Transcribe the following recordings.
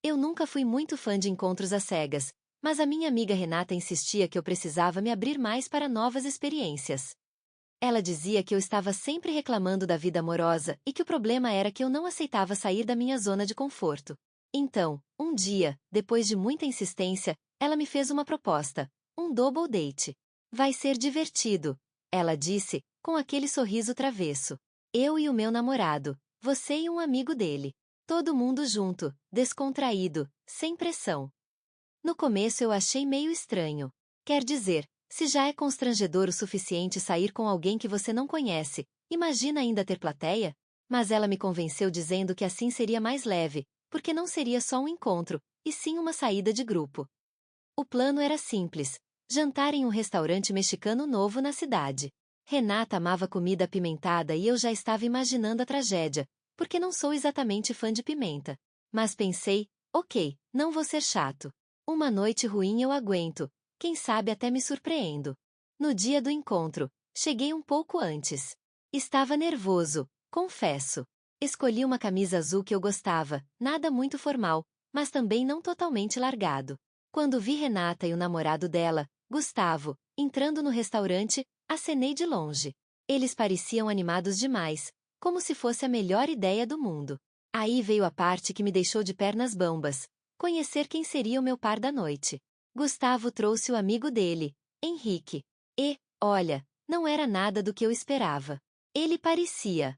Eu nunca fui muito fã de encontros às cegas, mas a minha amiga Renata insistia que eu precisava me abrir mais para novas experiências. Ela dizia que eu estava sempre reclamando da vida amorosa e que o problema era que eu não aceitava sair da minha zona de conforto. Então, um dia, depois de muita insistência, ela me fez uma proposta: um double date. Vai ser divertido, ela disse, com aquele sorriso travesso. Eu e o meu namorado, você e um amigo dele. Todo mundo junto, descontraído, sem pressão. No começo eu achei meio estranho. Quer dizer, se já é constrangedor o suficiente sair com alguém que você não conhece, imagina ainda ter plateia? Mas ela me convenceu dizendo que assim seria mais leve, porque não seria só um encontro, e sim uma saída de grupo. O plano era simples: jantar em um restaurante mexicano novo na cidade. Renata amava comida apimentada e eu já estava imaginando a tragédia, porque não sou exatamente fã de pimenta. Mas pensei, ok, não vou ser chato. Uma noite ruim eu aguento, quem sabe até me surpreendo. No dia do encontro, cheguei um pouco antes. Estava nervoso, confesso. Escolhi uma camisa azul que eu gostava, nada muito formal, mas também não totalmente largado. Quando vi Renata e o namorado dela, Gustavo, entrando no restaurante, acenei de longe. Eles pareciam animados demais, como se fosse a melhor ideia do mundo. Aí veio a parte que me deixou de pernas bambas: conhecer quem seria o meu par da noite. Gustavo trouxe o amigo dele, Henrique. E, olha, não era nada do que eu esperava. Ele parecia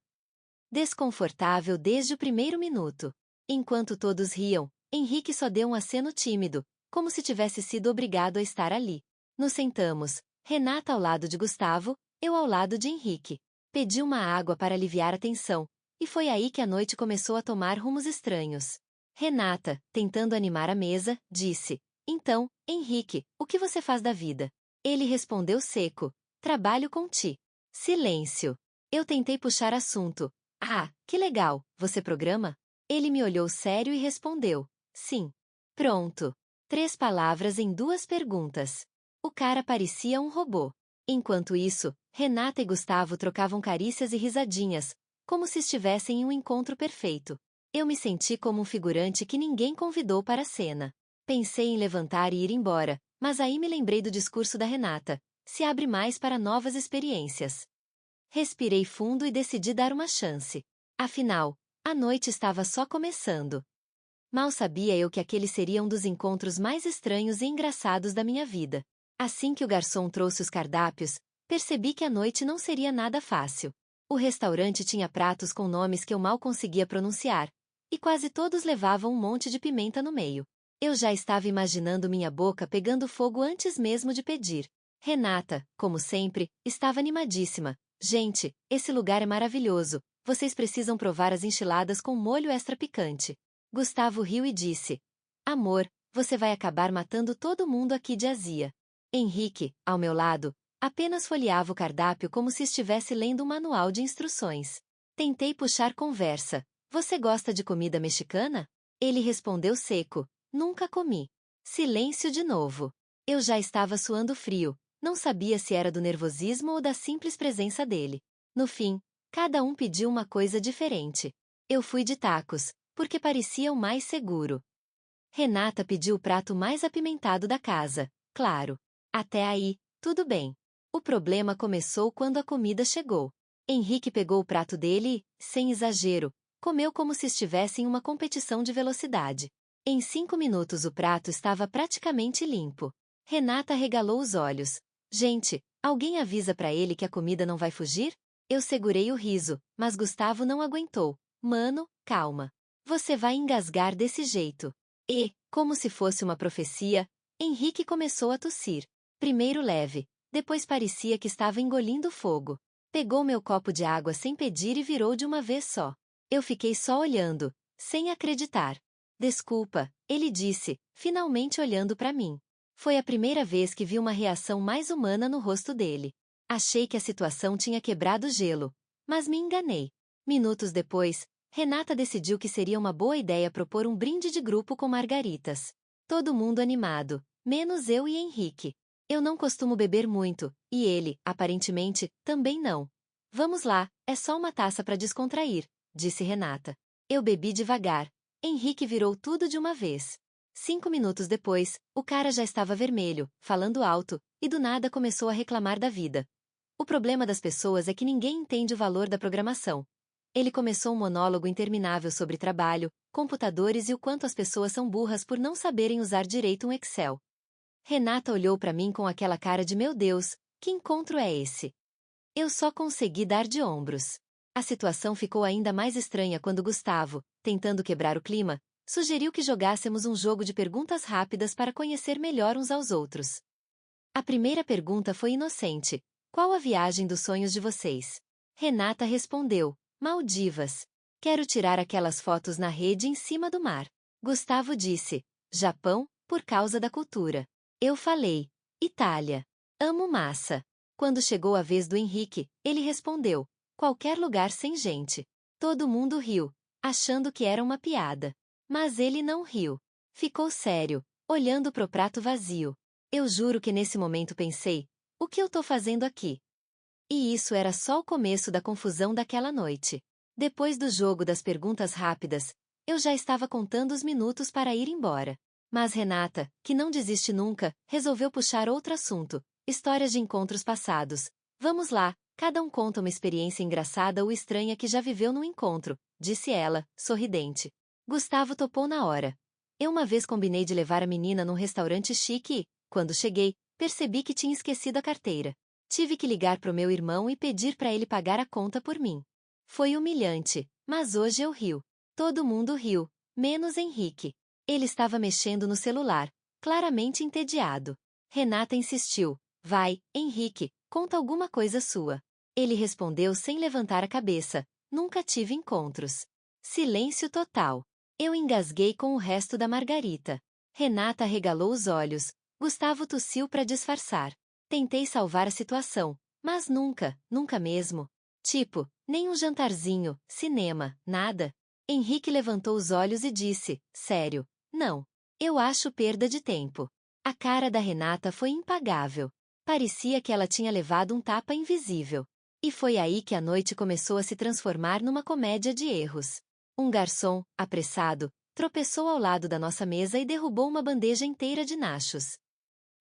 desconfortável desde o primeiro minuto. Enquanto todos riam, Henrique só deu um aceno tímido, como se tivesse sido obrigado a estar ali. Nos sentamos, Renata ao lado de Gustavo, eu ao lado de Henrique. Pedi uma água para aliviar a tensão, e foi aí que a noite começou a tomar rumos estranhos. Renata, tentando animar a mesa, disse: então, Henrique, o que você faz da vida? Ele respondeu seco: trabalho com ti. Silêncio. Eu tentei puxar assunto. Ah, que legal, você programa? Ele me olhou sério e respondeu: sim. Pronto. 3 palavras em 2 perguntas. O cara parecia um robô. Enquanto isso, Renata e Gustavo trocavam carícias e risadinhas, como se estivessem em um encontro perfeito. Eu me senti como um figurante que ninguém convidou para a cena. Pensei em levantar e ir embora, mas aí me lembrei do discurso da Renata: se abre mais para novas experiências. Respirei fundo e decidi dar uma chance. Afinal, a noite estava só começando. Mal sabia eu que aquele seria um dos encontros mais estranhos e engraçados da minha vida. Assim que o garçom trouxe os cardápios, percebi que a noite não seria nada fácil. O restaurante tinha pratos com nomes que eu mal conseguia pronunciar, e quase todos levavam um monte de pimenta no meio. Eu já estava imaginando minha boca pegando fogo antes mesmo de pedir. Renata, como sempre, estava animadíssima. Gente, esse lugar é maravilhoso, vocês precisam provar as enchiladas com molho extra picante. Gustavo riu e disse: amor, você vai acabar matando todo mundo aqui de azia. Henrique, ao meu lado, apenas folheava o cardápio como se estivesse lendo um manual de instruções. Tentei puxar conversa: você gosta de comida mexicana? Ele respondeu seco: nunca comi. Silêncio de novo. Eu já estava suando frio. Não sabia se era do nervosismo ou da simples presença dele. No fim, cada um pediu uma coisa diferente. Eu fui de tacos, porque parecia o mais seguro. Renata pediu o prato mais apimentado da casa, claro. Até aí, tudo bem. O problema começou quando a comida chegou. Henrique pegou o prato dele e, sem exagero, comeu como se estivesse em uma competição de velocidade. Em 5 minutos o prato estava praticamente limpo. Renata regalou os olhos. Gente, alguém avisa pra ele que a comida não vai fugir? Eu segurei o riso, mas Gustavo não aguentou. Mano, calma. Você vai engasgar desse jeito. E, como se fosse uma profecia, Henrique começou a tossir. Primeiro leve, depois parecia que estava engolindo fogo. Pegou meu copo de água sem pedir e virou de uma vez só. Eu fiquei só olhando, sem acreditar. Desculpa, ele disse, finalmente olhando pra mim. Foi a primeira vez que vi uma reação mais humana no rosto dele. Achei que a situação tinha quebrado o gelo, mas me enganei. Minutos depois, Renata decidiu que seria uma boa ideia propor um brinde de grupo com margaritas. Todo mundo animado, menos eu e Henrique. Eu não costumo beber muito, e ele, aparentemente, também não. Vamos lá, é só uma taça para descontrair, disse Renata. Eu bebi devagar. Henrique virou tudo de uma vez. 5 minutos depois, o cara já estava vermelho, falando alto, e do nada começou a reclamar da vida. O problema das pessoas é que ninguém entende o valor da programação. Ele começou um monólogo interminável sobre trabalho, computadores e o quanto as pessoas são burras por não saberem usar direito um Excel. Renata olhou para mim com aquela cara de meu Deus, que encontro é esse? Eu só consegui dar de ombros. A situação ficou ainda mais estranha quando Gustavo, tentando quebrar o clima, sugeriu que jogássemos um jogo de perguntas rápidas para conhecer melhor uns aos outros. A primeira pergunta foi inocente: qual a viagem dos sonhos de vocês? Renata respondeu: Maldivas. Quero tirar aquelas fotos na rede em cima do mar. Gustavo disse: Japão, por causa da cultura. Eu falei: Itália. Amo massa. Quando chegou a vez do Henrique, ele respondeu: qualquer lugar sem gente. Todo mundo riu, achando que era uma piada. Mas ele não riu. Ficou sério, olhando pro prato vazio. Eu juro que nesse momento pensei: o que eu tô fazendo aqui? E isso era só o começo da confusão daquela noite. Depois do jogo das perguntas rápidas, eu já estava contando os minutos para ir embora. Mas Renata, que não desiste nunca, resolveu puxar outro assunto: histórias de encontros passados. Vamos lá, cada um conta uma experiência engraçada ou estranha que já viveu num encontro, disse ela, sorridente. Gustavo topou na hora. Eu uma vez combinei de levar a menina num restaurante chique e, quando cheguei, percebi que tinha esquecido a carteira. Tive que ligar pro meu irmão e pedir para ele pagar a conta por mim. Foi humilhante, mas hoje eu rio. Todo mundo riu, menos Henrique. Ele estava mexendo no celular, claramente entediado. Renata insistiu: vai, Henrique, conta alguma coisa sua. Ele respondeu sem levantar a cabeça: nunca tive encontros. Silêncio total. Eu engasguei com o resto da margarita. Renata arregalou os olhos. Gustavo tossiu para disfarçar. Tentei salvar a situação, mas nunca mesmo. Tipo, nem um jantarzinho, cinema, nada. Henrique levantou os olhos e disse: sério, não. Eu acho perda de tempo. A cara da Renata foi impagável. Parecia que ela tinha levado um tapa invisível. E foi aí que a noite começou a se transformar numa comédia de erros. Um garçom, apressado, tropeçou ao lado da nossa mesa e derrubou uma bandeja inteira de nachos.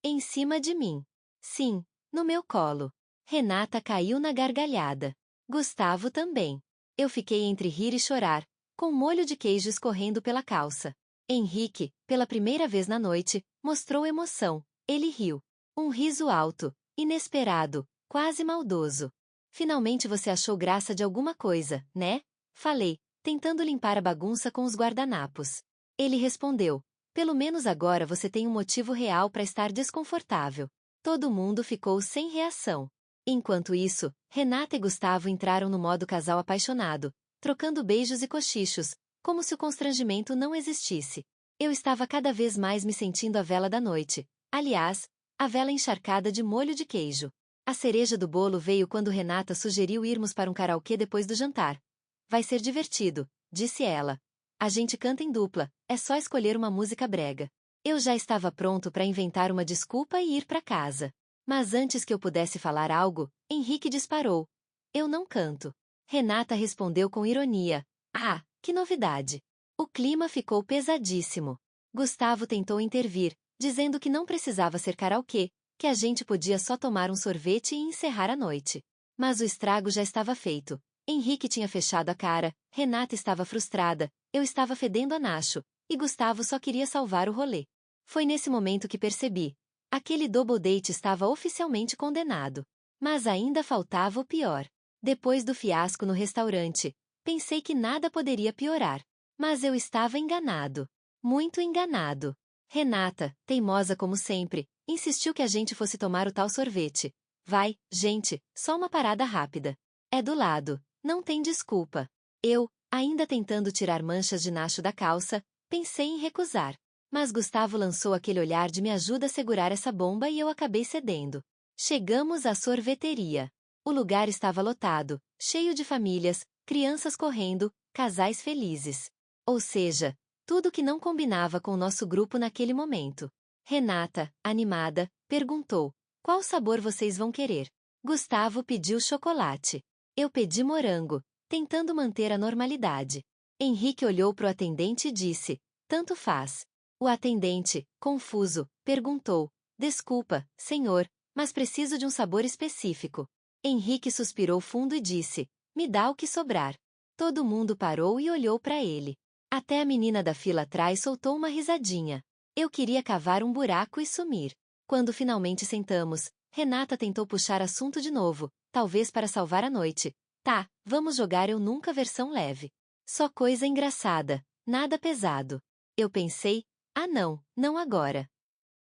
Em cima de mim. Sim, no meu colo. Renata caiu na gargalhada. Gustavo também. Eu fiquei entre rir e chorar, com molho de queijo escorrendo pela calça. Henrique, pela primeira vez na noite, mostrou emoção. Ele riu. Um riso alto, inesperado, quase maldoso. Finalmente você achou graça de alguma coisa, né? Falei, tentando limpar a bagunça com os guardanapos. Ele respondeu: pelo menos agora você tem um motivo real para estar desconfortável. Todo mundo ficou sem reação. Enquanto isso, Renata e Gustavo entraram no modo casal apaixonado, trocando beijos e cochichos, como se o constrangimento não existisse. Eu estava cada vez mais me sentindo a vela da noite. Aliás, a vela encharcada de molho de queijo. A cereja do bolo veio quando Renata sugeriu irmos para um karaokê depois do jantar. Vai ser divertido, disse ela. A gente canta em dupla, é só escolher uma música brega. Eu já estava pronto para inventar uma desculpa e ir para casa. Mas antes que eu pudesse falar algo, Henrique disparou: eu não canto. Renata respondeu com ironia: ah, que novidade. O clima ficou pesadíssimo. Gustavo tentou intervir, dizendo que não precisava ser karaokê, que a gente podia só tomar um sorvete e encerrar a noite. Mas o estrago já estava feito. Henrique tinha fechado a cara, Renata estava frustrada, eu estava fedendo a nacho, e Gustavo só queria salvar o rolê. Foi nesse momento que percebi: aquele double date estava oficialmente condenado. Mas ainda faltava o pior. Depois do fiasco no restaurante, pensei que nada poderia piorar. Mas eu estava enganado. Muito enganado. Renata, teimosa como sempre, insistiu que a gente fosse tomar o tal sorvete. Vai, gente, só uma parada rápida. É do lado, não tem desculpa. Eu, ainda tentando tirar manchas de nacho da calça, pensei em recusar. Mas Gustavo lançou aquele olhar de me ajuda a segurar essa bomba e eu acabei cedendo. Chegamos à sorveteria. O lugar estava lotado, cheio de famílias, crianças correndo, casais felizes. Ou seja, tudo que não combinava com o nosso grupo naquele momento. Renata, animada, perguntou: qual sabor vocês vão querer? Gustavo pediu chocolate. Eu pedi morango, tentando manter a normalidade. Henrique olhou para o atendente e disse: tanto faz. O atendente, confuso, perguntou: desculpa, senhor, mas preciso de um sabor específico. Henrique suspirou fundo e disse: me dá o que sobrar. Todo mundo parou e olhou para ele. Até a menina da fila atrás soltou uma risadinha. Eu queria cavar um buraco e sumir. Quando finalmente sentamos, Renata tentou puxar assunto de novo, talvez para salvar a noite. Tá, vamos jogar Eu Nunca versão leve. Só coisa engraçada, nada pesado. Eu pensei: ah não, não agora.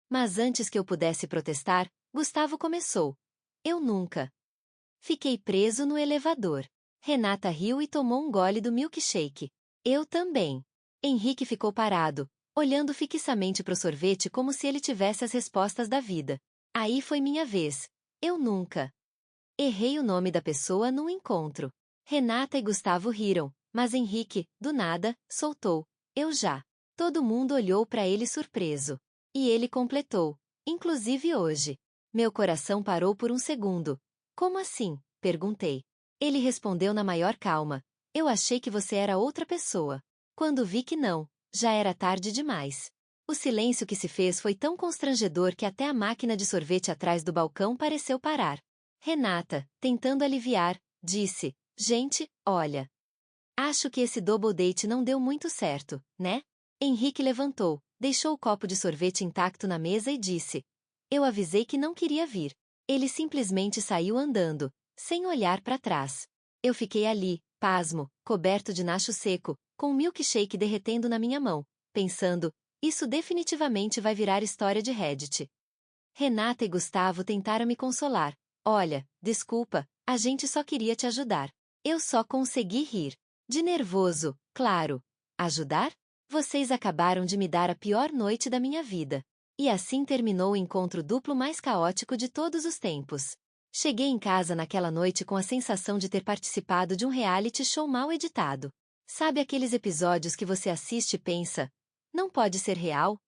Mas antes que eu pudesse protestar, Gustavo começou. Eu nunca. Fiquei preso no elevador. Renata riu e tomou um gole do milkshake. Eu também. Henrique ficou parado, olhando fixamente pro sorvete como se ele tivesse as respostas da vida. Aí foi minha vez. Eu nunca. Errei o nome da pessoa num encontro. Renata e Gustavo riram, mas Henrique, do nada, soltou: eu já. Todo mundo olhou para ele surpreso. E ele completou: inclusive hoje. Meu coração parou por um segundo. Como assim? Perguntei. Ele respondeu na maior calma: eu achei que você era outra pessoa. Quando vi que não, já era tarde demais. O silêncio que se fez foi tão constrangedor que até a máquina de sorvete atrás do balcão pareceu parar. Renata, tentando aliviar, disse: gente, olha. Acho que esse double date não deu muito certo, né? Henrique levantou, deixou o copo de sorvete intacto na mesa e disse: eu avisei que não queria vir. Ele simplesmente saiu andando, sem olhar para trás. Eu fiquei ali, pasmo, coberto de nacho seco, com um milkshake derretendo na minha mão, pensando: isso definitivamente vai virar história de Reddit. Renata e Gustavo tentaram me consolar. Olha, desculpa, a gente só queria te ajudar. Eu só consegui rir. De nervoso, claro. Ajudar? Vocês acabaram de me dar a pior noite da minha vida. E assim terminou o encontro duplo mais caótico de todos os tempos. Cheguei em casa naquela noite com a sensação de ter participado de um reality show mal editado. Sabe aqueles episódios que você assiste e pensa: não pode ser real?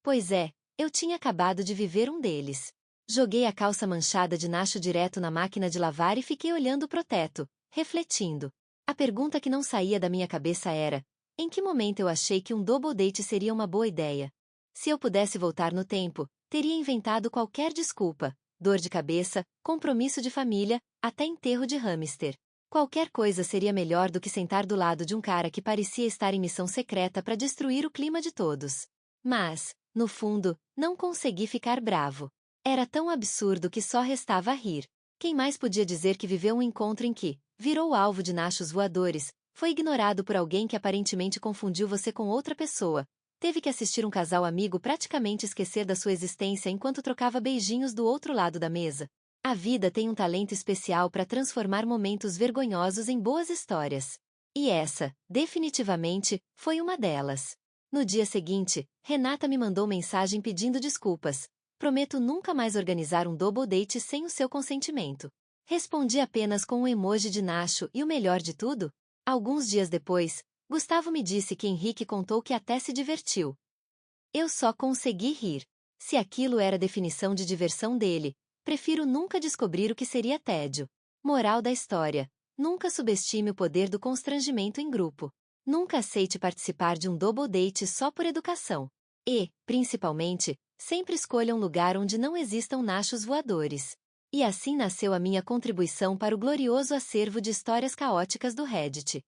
Pois é, eu tinha acabado de viver um deles. Joguei a calça manchada de nacho direto na máquina de lavar e fiquei olhando pro teto, refletindo. A pergunta que não saía da minha cabeça era: em que momento eu achei que um double date seria uma boa ideia? Se eu pudesse voltar no tempo, teria inventado qualquer desculpa: dor de cabeça, compromisso de família, até enterro de hamster. Qualquer coisa seria melhor do que sentar do lado de um cara que parecia estar em missão secreta para destruir o clima de todos. Mas, no fundo, não consegui ficar bravo. Era tão absurdo que só restava rir. Quem mais podia dizer que viveu um encontro em que virou alvo de nachos voadores, foi ignorado por alguém que aparentemente confundiu você com outra pessoa, teve que assistir um casal amigo praticamente esquecer da sua existência enquanto trocava beijinhos do outro lado da mesa? A vida tem um talento especial para transformar momentos vergonhosos em boas histórias. E essa, definitivamente, foi uma delas. No dia seguinte, Renata me mandou mensagem pedindo desculpas. Prometo nunca mais organizar um double date sem o seu consentimento. Respondi apenas com um emoji de nacho e o melhor de tudo? Alguns dias depois, Gustavo me disse que Henrique contou que até se divertiu. Eu só consegui rir. Se aquilo era a definição de diversão dele, prefiro nunca descobrir o que seria tédio. Moral da história: nunca subestime o poder do constrangimento em grupo. Nunca aceite participar de um double date só por educação. E, principalmente, sempre escolha um lugar onde não existam nachos voadores. E assim nasceu a minha contribuição para o glorioso acervo de histórias caóticas do Reddit.